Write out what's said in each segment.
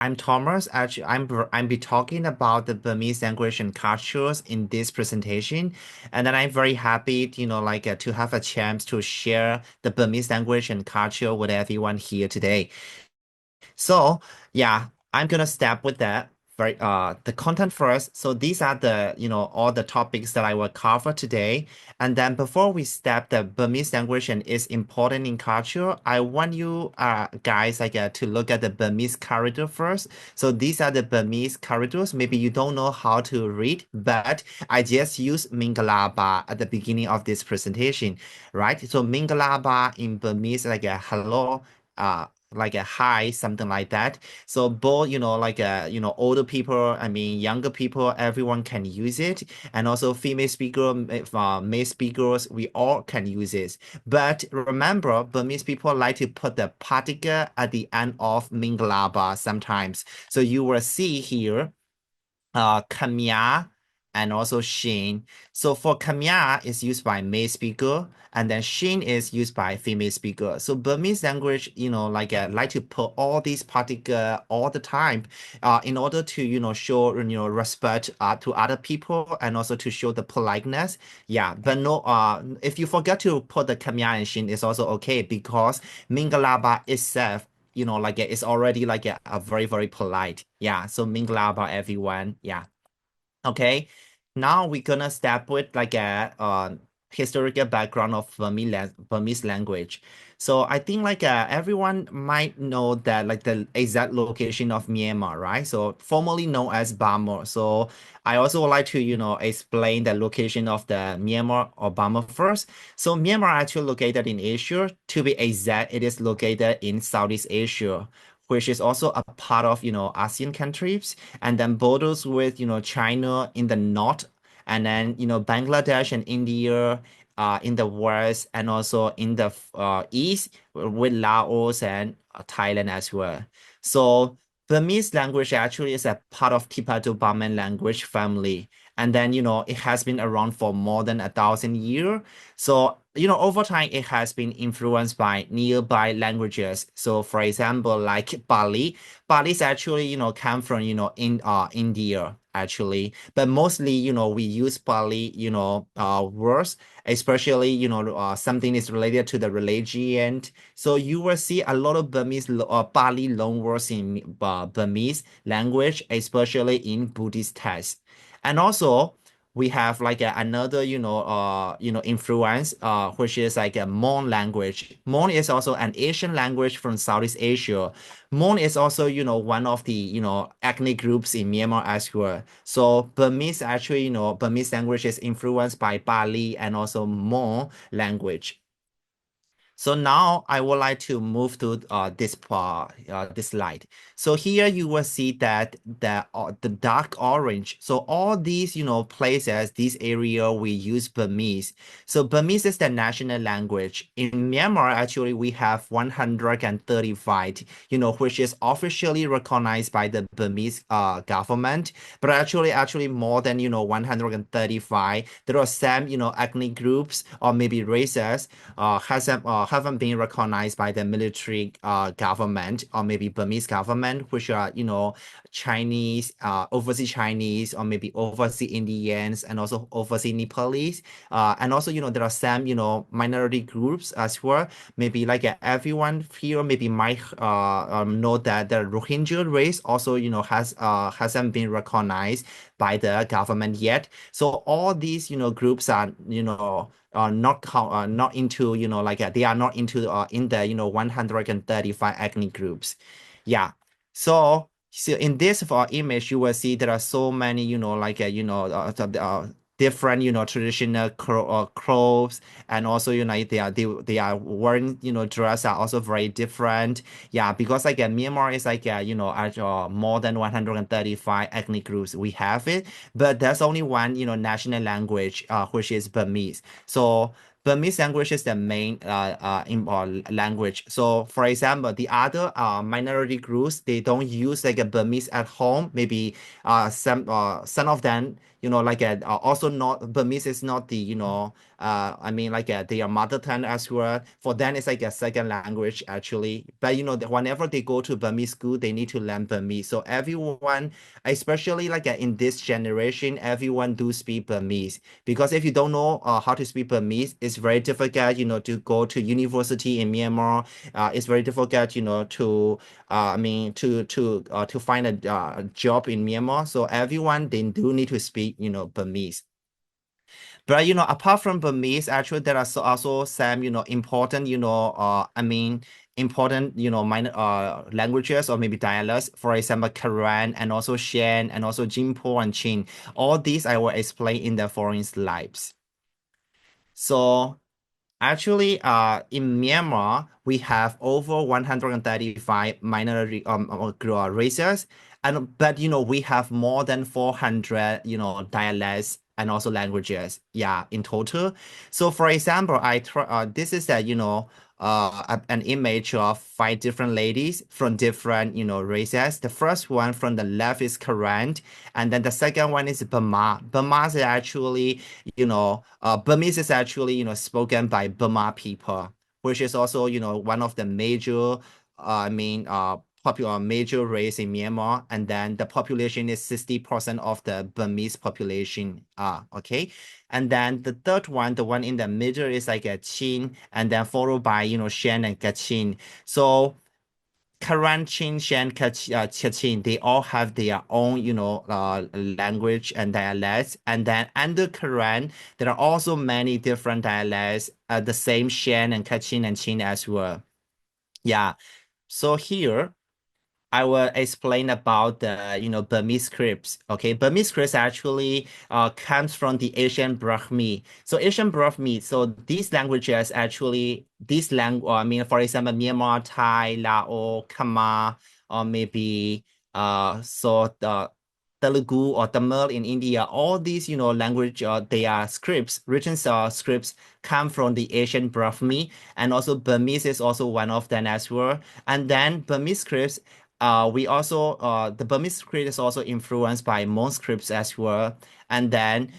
I'm Thomas. Actually, I'm be talking about the Burmese language and cultures in this presentation, and then I'm very happy, to have a chance to share the Burmese language and culture with everyone here today. So yeah, I'm gonna start with that. Very the content first. So these are the all the topics that I will cover today. And then before we step the Burmese language and its important in culture, I want you guys to look at the Burmese corridor first. So these are the Burmese corridors. Maybe you don't know how to read, but I just use Mingalaba at the beginning of this presentation, right? So Mingalaba in Burmese like a hello. Like a hi, something like that. So both, older people, I mean, younger people, everyone can use it. And also female speaker, male speakers, we all can use it. But remember, Burmese people like to put the particle at the end of Mingalaba sometimes. So you will see here Kamya and also Shin. So for Kamya is used by male speaker and then Shin is used by female speaker. So Burmese language, like to put all these particle all the time in order to, show, respect to other people and also to show the politeness. Yeah, but no, if you forget to put the Kamya and Shin, it's also okay because Mingalaba itself it's already like a very, very polite. Yeah. So Minglaba, everyone. Yeah. Okay. Now we're gonna start with like a historical background of Burmese language. So I think everyone might know that like the exact location of Myanmar, right? So formerly known as Burma. So I also would like to, explain the location of the Myanmar or Burma first. So Myanmar actually located in Asia. To be exact, it is located in Southeast Asia, which is also a part of, ASEAN countries and then borders with China in the north and then Bangladesh and India in the west and also in the east with Laos and Thailand as well. So Burmese language actually is a part of Tibeto-Burman language family. And then, it has been around for more than 1,000 years. So, over time, it has been influenced by nearby languages. So, for example, like Bali. Bali is actually, come from, in India, actually. But mostly, we use Bali, words, especially, something is related to the religion. So you will see a lot of Bali loan words in Burmese language, especially in Buddhist texts. And also, we have like another influence which is like a Mon language. Mon is also an Asian language from Southeast Asia. Mon is also one of the ethnic groups in Myanmar as well. So Burmese actually Burmese language is influenced by Bali and also Mon language. So now I would like to move to this part, this slide. So here you will see that the dark orange. So all these, places, this area we use Burmese. So Burmese is the national language. In Myanmar, actually, we have 135, which is officially recognized by the Burmese government. But actually more than, 135. There are some, ethnic groups or maybe races haven't been recognized by the military government or maybe Burmese government, which are Chinese, overseas Chinese, or maybe overseas Indians, and also overseas Nepalese. And also there are some minority groups as well. Maybe everyone here maybe might know that the Rohingya race also hasn't been recognized by the government yet. So all these groups are not into they are not into in the 135 ethnic groups. Yeah. So in this image you will see there are so many different traditional clothes, and also they are wearing dress are also very different. Yeah, because Myanmar is more than 135 ethnic groups we have it, but there's only one national language which is Burmese. So Burmese language is the main language. So, for example, the other minority groups they don't use like a Burmese at home. Maybe some of them, like also not Burmese is not the I mean like their mother tongue as well. For them, it's like a second language actually. But whenever they go to Burmese school, they need to learn Burmese. So everyone, especially like in this generation, everyone do speak Burmese. Because if you don't know how to speak Burmese, it's very difficult, to go to university in Myanmar. It's very difficult, I mean, to find a job in Myanmar. So everyone they do need to speak, Burmese. But apart from Burmese, actually there are also some, important, I mean, important, minor languages or maybe dialects. For example, Karen and also Shan and also Jingpo and Chin. All these I will explain in the following slides. So actually, in Myanmar, we have over 135 minority races, and but we have more than 400 dialects and also languages. Yeah, in total. So for example, I try. This is an image of five different ladies from different races. The first one from the left is Karen, and then the second one is Burma. Burma is actually Burmese is actually, spoken by Burma people, which is also, one of the major, I mean, popular major race in Myanmar. And then the population is 60% of the Burmese population. Okay. And then the third one, the one in the middle is like a Chin, and then followed by, Shan and Kachin. So Karanchin, Shan, Kachin, they all have their own, language and dialects. And then under Karan, there are also many different dialects, the same Shan and Kachin and Chin as well. Yeah. So here, I will explain about the Burmese scripts. Okay, Burmese scripts actually comes from the Asian Brahmi. So Asian Brahmi. So these languages actually I mean, for example, Myanmar, Thai, Lao, Khmer, or maybe so the Telugu or Tamil in India. All these language they are scripts. Written scripts come from the Asian Brahmi, and also Burmese is also one of them as well. And then Burmese scripts we also the Burmese script is also influenced by Mon scripts as well. And then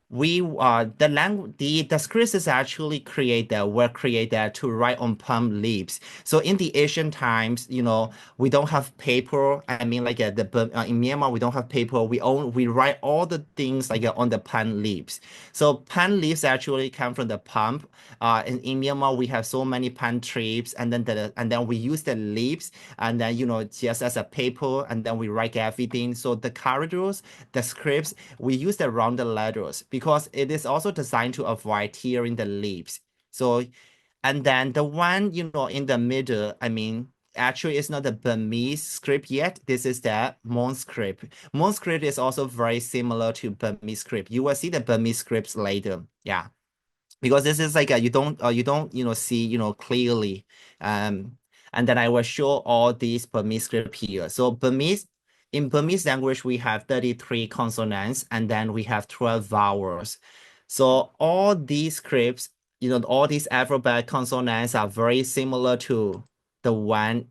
we the scripts is actually were created to write on palm leaves. So in the ancient times, we don't have paper. I mean, like in Myanmar, we don't have paper. We write all the things like on the palm leaves. So palm leaves actually come from the palm. In Myanmar, we have so many palm trees, and then we use the leaves, and then just as a paper, and then we write everything. So the corridors, the scripts, we use the rounded letters because it is also designed to avoid tearing the leaves. So, and then the one, in the middle, I mean, actually it's not the Burmese script yet. This is the Mon script. Mon script is also very similar to Burmese script. You will see the Burmese scripts later. Yeah, because this is like you don't see clearly. um and then I will show all these Burmese script here. So in Burmese language we have 33 consonants, and then we have 12 vowels. So all these scripts, all these alphabet consonants are very similar to the one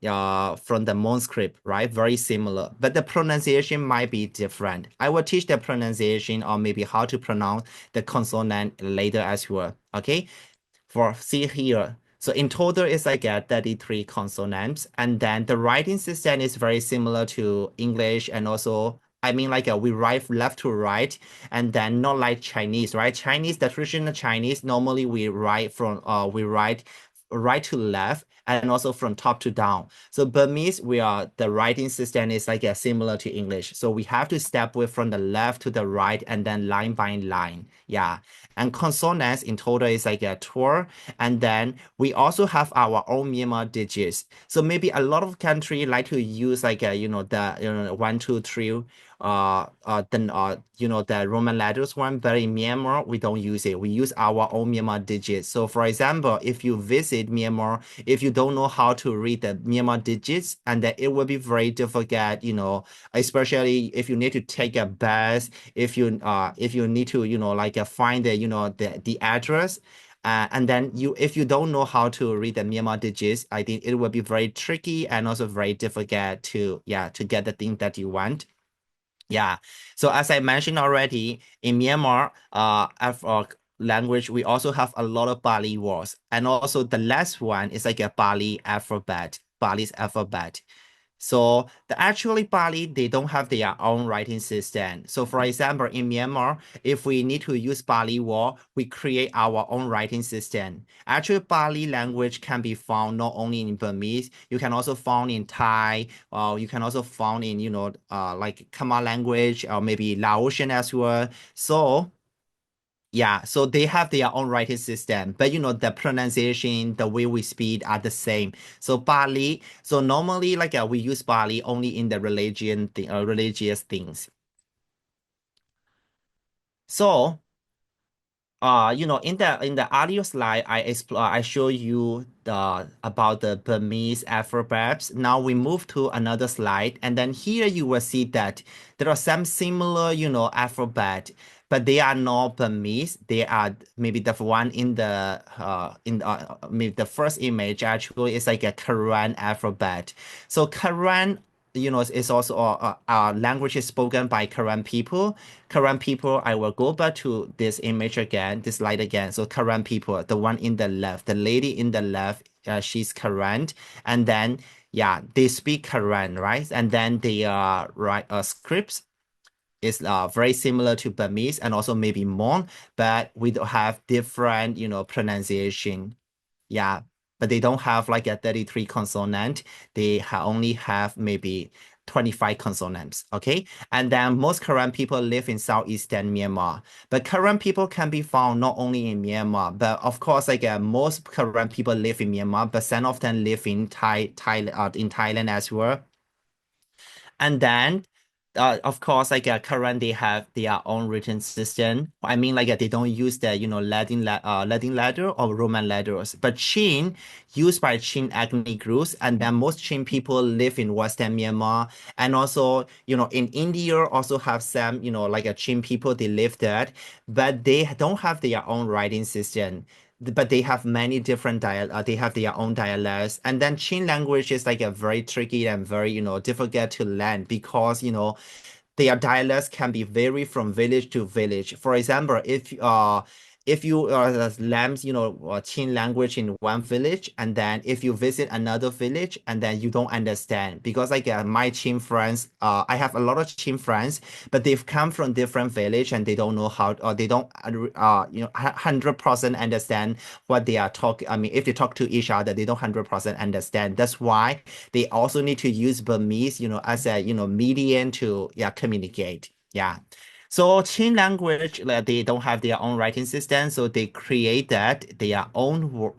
from the Mon script, right? Very similar, but the pronunciation might be different. I will teach the pronunciation or maybe how to pronounce the consonant later as well. Okay, for see here. So in total, it's like 33 consonants, and then the writing system is very similar to English, and also I mean like we write left to right, and then not like Chinese, right? Chinese, the traditional Chinese, normally we write right to left and also from top to down. So Burmese, the writing system is like similar to English. So we have to step with from the left to the right and then line by line. Yeah. And consonants in total is like 12. And then we also have our own Myanmar digits. So maybe a lot of country like to use like the 1, 2, 3 then the Roman letters one, but in Myanmar we don't use it. We use our own Myanmar digits. So for example, if you visit Myanmar, if you don't know how to read the Myanmar digits, and then it will be very difficult, especially if you need to take a bus, if you need to like find the the address. And then if you don't know how to read the Myanmar digits, I think it will be very tricky and also very difficult to, yeah, to get the thing that you want. Yeah. So as I mentioned already, in Myanmar, language, we also have a lot of Bali words. And also the last one is like a Bali alphabet, Bali's alphabet. So actually Bali, they don't have their own writing system. So for example, in Myanmar, if we need to use Bali word, we create our own writing system. Actually, Bali language can be found not only in Burmese, you can also found in Thai, you can also found in, like Khmer language or maybe Laotian as well. So yeah, so they have their own writing system, but the pronunciation, the way we speak are the same. So Bali, so normally like we use Bali only in the religious things. So in the audio slide, I show you the about the Burmese alphabets. Now we move to another slide, and then here you will see that there are some similar, alphabet, but they are not Burmese. They are maybe the one maybe the first image actually is like a Korean alphabet. So Korean, is also a language is spoken by Korean people. Korean people, I will go back to this image again, this slide again. So Korean people, the one in the left, the lady in the left, she's Korean. And then, yeah, they speak Korean, right? And then they write scripts is very similar to Burmese and also maybe Mon, but we do have different, pronunciation. Yeah, but they don't have like a 33 consonant. They only have maybe 25 consonants. Okay. And then most Karen people live in southeastern Myanmar. But Karen people can be found not only in Myanmar, but of course, like most Karen people live in Myanmar, but some of them live in in Thailand as well. And then, of course, like current they have their own written system. I mean, like they don't use the Latin letter or Roman letters, but Chin used by Chin ethnic groups, and then most Chin people live in Western Myanmar, and also in India also have some like a Chin people they live there, but they don't have their own writing system, but they have many different they have their own dialects. And then Chin language is like a very tricky and very difficult to learn because their dialects can be vary from village to village. For example, if you learn Chin language in one village, and then if you visit another village, and then you don't understand because like my Chin friends, I have a lot of Chin friends, but they've come from different village and they don't know how, or they don't 100% understand what they are talking. I mean, if they talk to each other, they don't 100% understand. That's why they also need to use Burmese, as a, medium to, yeah, communicate. Yeah. So Chin language, like, they don't have their own writing system, so they created their own,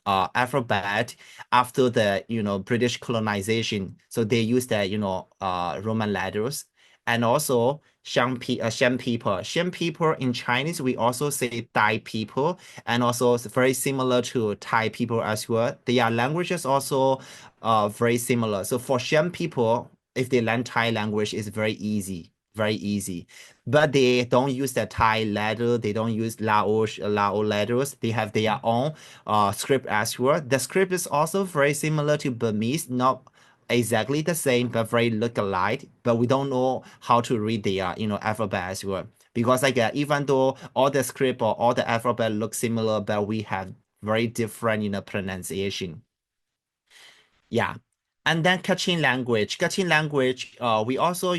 alphabet after the, British colonization. So they use the, Roman letters, and also Shan people. Shan people in Chinese, we also say Thai people, and also it's very similar to Thai people as well. Their languages also very similar. So for Shan people, if they learn Thai language, it's very easy, very easy. But they don't use the Thai letter. They don't use Lao letters. They have their own script as well. The script is also very similar to Burmese, not exactly the same, but very look-alike. But we don't know how to read the alphabet as well. Because like even though all the script or all the alphabet look similar, but we have very different pronunciation. Yeah. And then Kachin language. Kachin language, we also,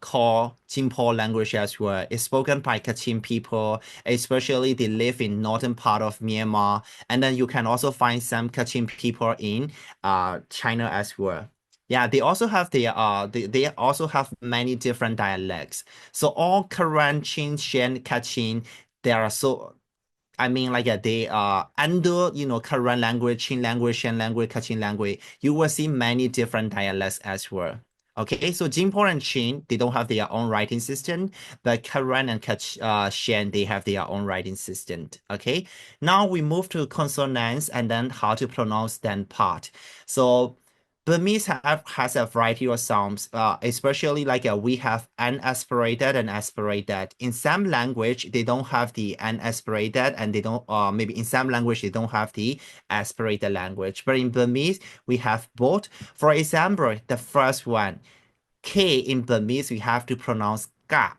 call Jimpo language as well. It's spoken by Kachin people, especially they live in northern part of Myanmar. And then you can also find some Kachin people in China as well. Yeah, they also have they also have many different dialects. So all Karen, Chin, Shan, Kachin, there are so I mean, like they are under, Karen language, Chin language, Shan language, Kachin language. You will see many different dialects as well. Okay, so Jingpo and Chin, they don't have their own writing system, but Karen and Shan, they have their own writing system. Okay, now we move to consonants and then how to pronounce that part. So Burmese has a variety of sounds, especially like we have unaspirated and aspirated. In some language, they don't have the unaspirated, and they don't, maybe in some language, they don't have the aspirated language. But in Burmese, we have both. For example, the first one, K in Burmese, we have to pronounce ka.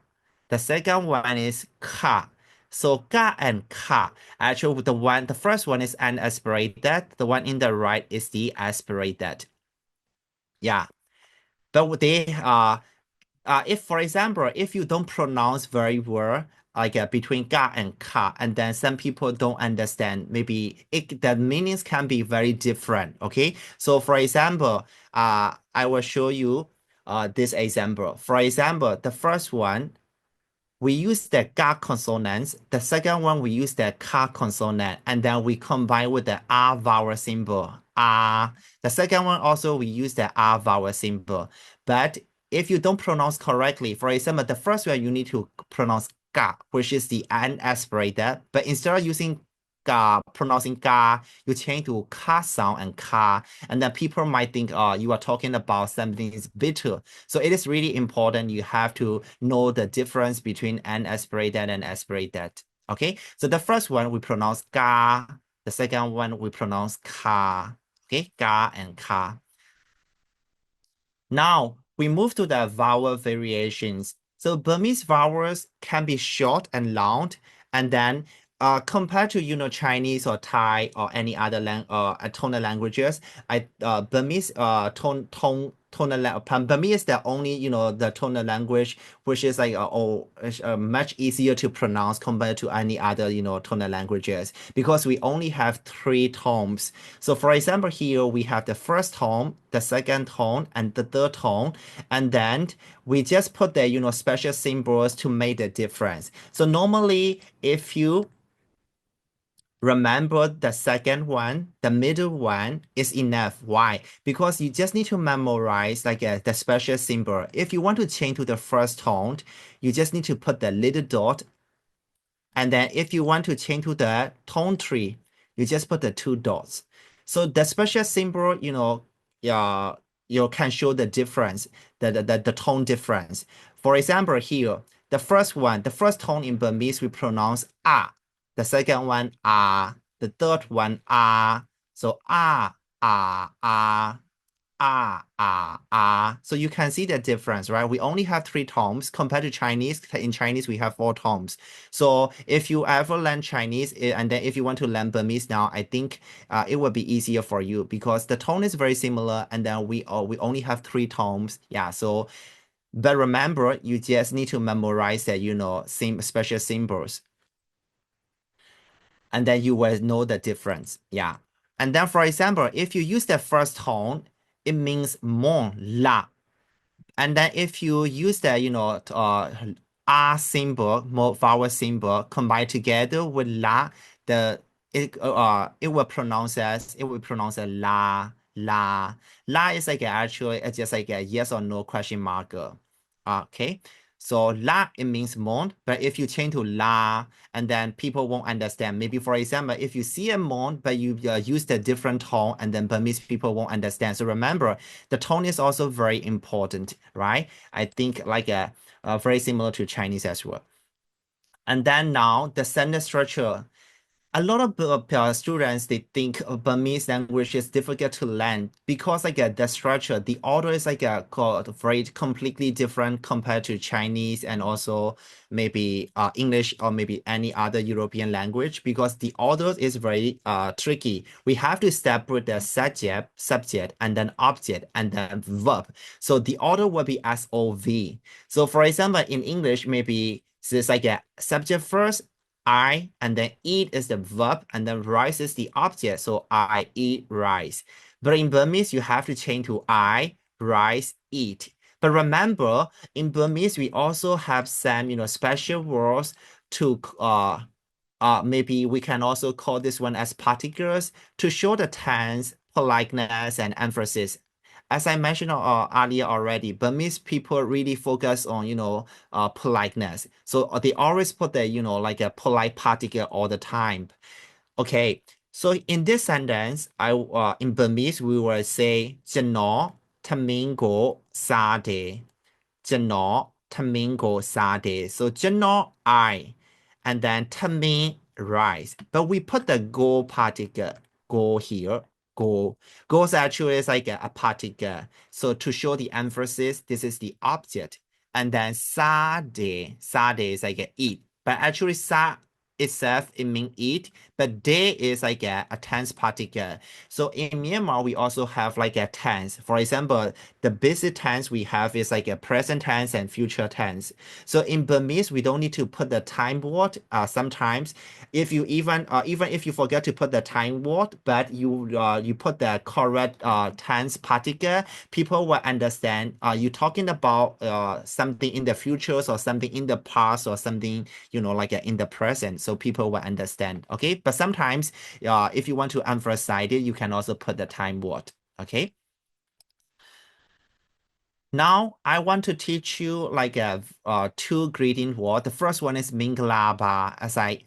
The second one is ka. So ka and ka. Actually, the first one is unaspirated. The one in the right is the aspirated. Yeah, but they if for example, if you don't pronounce very well, like between ga and ka, and then some people don't understand, maybe the meanings can be very different. Okay, so for example, I will show you this example. For example, the first one we use the ga consonants. The second one, we use the ka consonant, and then we combine with the R vowel symbol. R. The second one also, we use the R vowel symbol. But if you don't pronounce correctly, for example, the first one, you need to pronounce ga, which is the unaspirated. But instead of using ga, pronouncing ga, you change to ka sound and ka. And then people might think, oh, you are talking about something is bitter. So it is really important. You have to know the difference between unaspirated and aspirated. Okay, so the first one we pronounce ga, the second one we pronounce ka. Okay, ga and ka. Now we move to the vowel variations. So Burmese vowels can be short and long, and then compared to Chinese or Thai or any other tonal languages, Burmese Burmese is the only the tonal language which is like much easier to pronounce compared to any other tonal languages because we only have three tones. So for example, here we have the first tone, the second tone, and the third tone, and then we just put the special symbols to make the difference. So normally, if you remember the second one, the middle one is enough. Why? Because you just need to memorize like the special symbol. If you want to change to the first tone, you just need to put the little dot. And then if you want to change to the tone tree, you just put the two dots. So the special symbol, you can show the difference, the tone difference. For example, here, the first one, the first tone in Burmese, we pronounce ah. The second one, ah. The third one, ah. So ah, ah, ah, So you can see the difference, right? We only have three tones compared to Chinese. In Chinese, we have four tones. So if you ever learn Chinese, and then if you want to learn Burmese now, I think it will be easier for you because the tone is very similar, and then we only have three tones. Yeah. So, but remember, you just need to memorize that, same special symbols, and then you will know the difference. Yeah. And then, for example, if you use the first tone, it means mon, la. And then if you use the, R symbol, more vowel symbol combined together with la, it will pronounce as la, la. La is like actually it's just like a yes or no question marker. Okay. So la, it means mon, but if you change to la, and then people won't understand. Maybe for example, if you see a mon, but you use the different tone, and then Burmese people won't understand. So remember, the tone is also very important, right? I think like very similar to Chinese as well. And then now the sentence structure. A lot of students, they think Burmese language is difficult to learn because like the structure, the order is like very completely different compared to Chinese and also maybe English or maybe any other European language because the order is very tricky. We have to separate the subject, and then object, and then verb. So the order will be SOV. So for example, in English, maybe it's like a subject first, I, and then eat is the verb, and then rice is the object. So I eat rice. But in Burmese, you have to change to I, rice, eat. But remember, in Burmese, we also have some, special words to maybe we can also call this one as particulars to show the tense, politeness, and emphasis. As I mentioned earlier already, Burmese people really focus on, politeness. So they always put the, like a polite particle all the time. Okay. So in this sentence, I in Burmese we will say ကျွန်တော်ထမင်းကိုစားတယ်ကျွန်တော်ထမင်းကိုစားတယ် so ကျွန်တော် I and then ထမင်း rice but we put the go particle go here go go is actually is like a particle so to show the emphasis this is the object and then sade is like a eat but actually sa itself it means eat but day is like a tense particle. So in Myanmar, we also have like a tense. For example, the basic tense we have is like a present tense and future tense. So in Burmese, we don't need to put the time word. Sometimes, if you even if you forget to put the time word, but you put the correct tense particle, people will understand. You talking about something in the future or something in the past or something like in the present, so people will understand. Okay, but sometimes, if you want to emphasize it, you can also put the time word. Okay. Now I want to teach you like a two greeting word. The first one is Minglaba, as I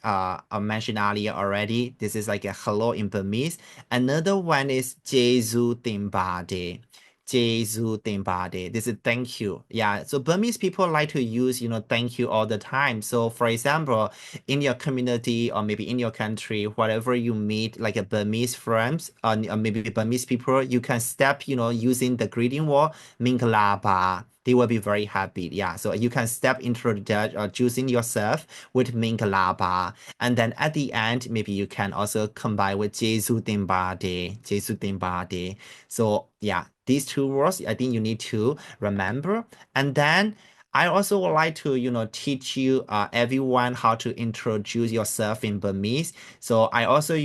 mentioned earlier already. This is like a hello in Burmese. Another one is Jesu Timbade. Jesu Timbade. This is thank you. Yeah. So Burmese people like to use thank you all the time. So for example, in your community or maybe in your country, whatever you meet, like a Burmese friends or maybe Burmese people, you can step using the greeting word Mingalaba. They will be very happy. Yeah. So you can step introduce choosing yourself with Mingalaba. And then at the end, maybe you can also combine with Jesu Timbade. Jesu Timbade. So yeah, these two words I think you need to remember. And then I also would like to, teach you everyone how to introduce yourself in Burmese. So I also,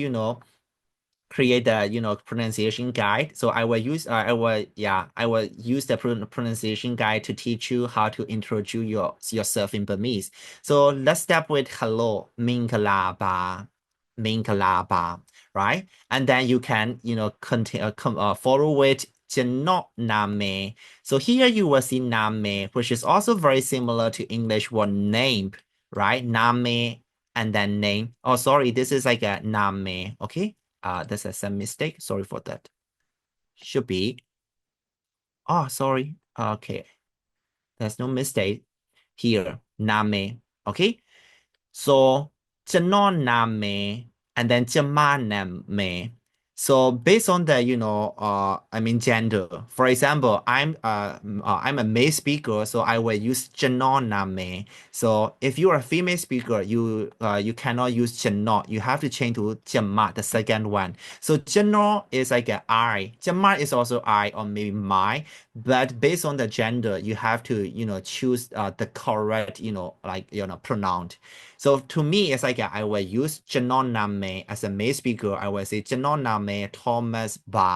create the pronunciation guide. So I will use the pronunciation guide to teach you how to introduce yourself in Burmese. So let's start with hello, Mingalaba, Mingalaba, right? And then you can continue follow with Janot Name. So here you will see Name, which is also very similar to English word name, right? Name and then name. Oh, sorry, this is like a Name, okay? That's some mistake. Sorry for that. Should be. Oh, sorry. Okay. There's no mistake here. Name. Okay. So, ကျွန်တော်နာမည် and then ကျမနာမည် so based on the I mean gender. For example, I'm a male speaker, so I will use ကျွန်တော်နာမည် so if you are a female speaker, you cannot use ကျွန်တော် you have to change to ကျမ the second one. So ကျွန်တော် is like a I, ကျမ is also I or maybe my, but based on the gender you have to choose the correct pronoun. So to me, it's like I will use ကျွန်တော်နာမည် as a male speaker. I will say ကျွန်တော်နာမည် Thomas Ba.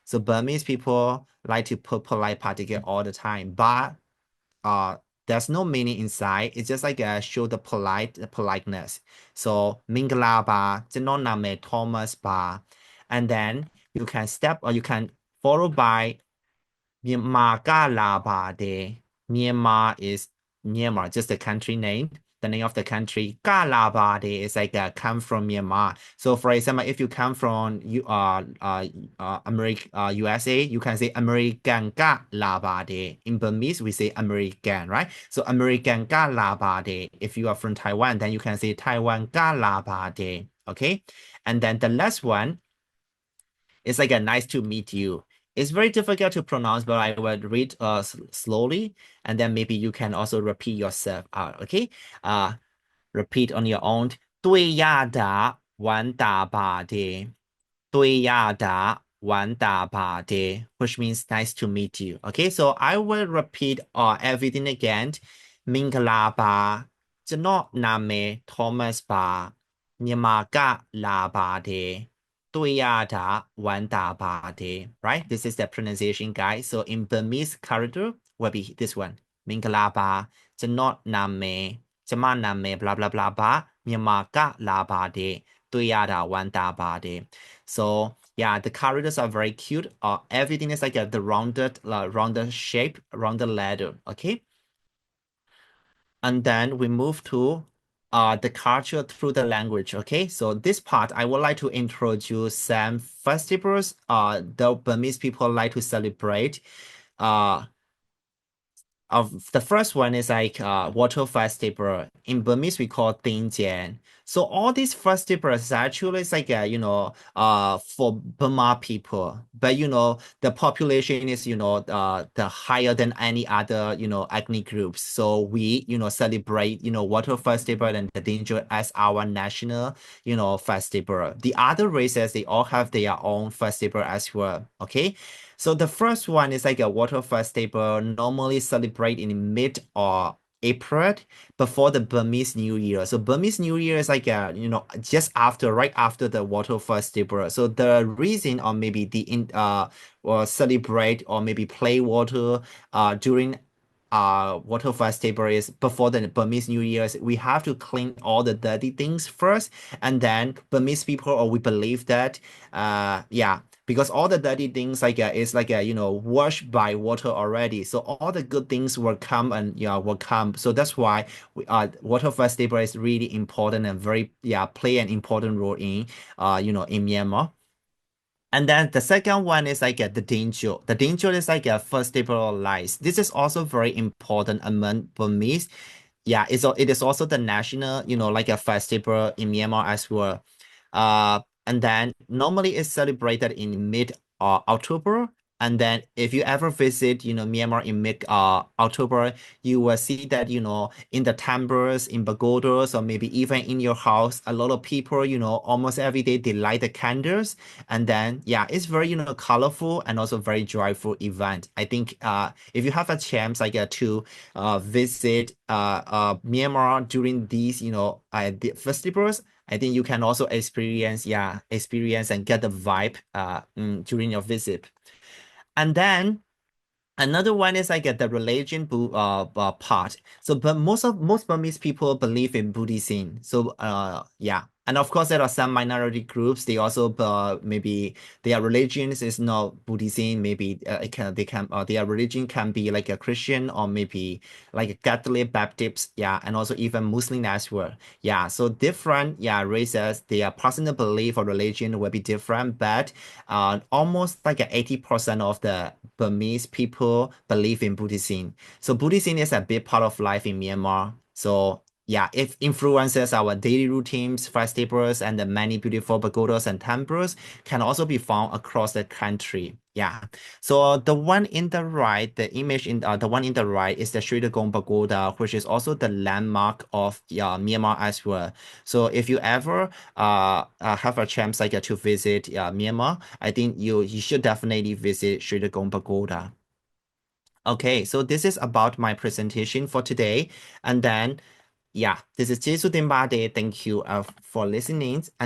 So Burmese people like to put polite particle all the time. But there's no meaning inside. It's just like show the politeness. So Mingla Ba, ကျွန်တော်နာမည် Thomas Ba. And then you can step or you can follow by Myanmar. Myanmar is Myanmar, just the country name, the name of the country. Kalabade is like come from Myanmar. So for example, if you come from America, USA, you can say American Kalabade. In Burmese, we say American, right? So American Kalabade. If you are from Taiwan, then you can say Taiwan Kalabade. Okay, and then the last one is like a nice to meet you. It's very difficult to pronounce, but I will read slowly, and then maybe you can also repeat yourself out. Okay, repeat on your own. 对呀的玩大把的，对呀的玩大把的, which means nice to meet you. Okay, so I will repeat everything again. Mingalaba, ကျွန်တော်နာမည် Thomas Ba, မြန်မာကလာပါတယ် 对呀的玩大把的, right? This is the pronunciation guide. So in Burmese character will be this one. Mingalaba, ကျွန်တော်နာမည် ကျမနာမည် blah blah blah ba, မြန်မာကလာပါတယ် 对呀的玩大把的. So yeah, the characters are very cute. Everything is like the rounded shape, rounded letter. Okay. And then we move to the culture through the language. Okay, so this part I would like to introduce some festivals the Burmese people like to celebrate. Uh, of the first one is like water festival. In Burmese, we call Tingjian. So all these festivals actually is like for Burma people, but the population is the higher than any other ethnic groups. So we celebrate water festival and the Tingjian as our national festival. The other races they all have their own festival as well. Okay. So the first one is like a water festival, normally celebrate in mid or April before the Burmese New Year. So Burmese New Year is like just after, right after the water festival. So the reason or maybe the in or celebrate or maybe play water during water festival is before the Burmese New Year's. We have to clean all the dirty things first, and then Burmese people or we believe that yeah, because all the dirty things like is like washed by water already, so all the good things will come and will come. So that's why water festival is really important and very play an important role in in Myanmar. And then the second one is like the danger. The danger is like a festival of lights. This is also very important among Burmese. Yeah, it is also the national, like a festival in Myanmar as well. And then normally it's celebrated in mid October. And then if you ever visit, Myanmar in mid October, you will see that, in the temples, in pagodas, or maybe even in your house, a lot of people, almost every day they light the candles. And then yeah, it's very, colorful and also very joyful event. I think if you have a chance like to visit Myanmar during these, the festivals, I think you can also experience and get the vibe during your visit. And then another one is like the religion part. So, but most Burmese people believe in Buddhism. So, yeah, and of course there are some minority groups. They also maybe their religions is not Buddhism. Maybe their religion can be like a Christian or maybe like a Catholic, Baptist. Yeah, and also even Muslim as well. Yeah, so different races. Their personal belief or religion will be different, but almost like 80% of the Burmese people believe in Buddhism. So Buddhism is a big part of life in Myanmar. So yeah, it influences our daily routines, festivals, and the many beautiful pagodas and temples can also be found across the country. Yeah. So the one in the right, the image in the one in the right is the Sri Gong Pagoda, which is also the landmark of Myanmar as well. So if you ever have a chance like to visit Myanmar, I think you should definitely visit Sri Gong Pagoda. Okay, so this is about my presentation for today. And then, yeah, this is Jesu Day. Thank you for listening.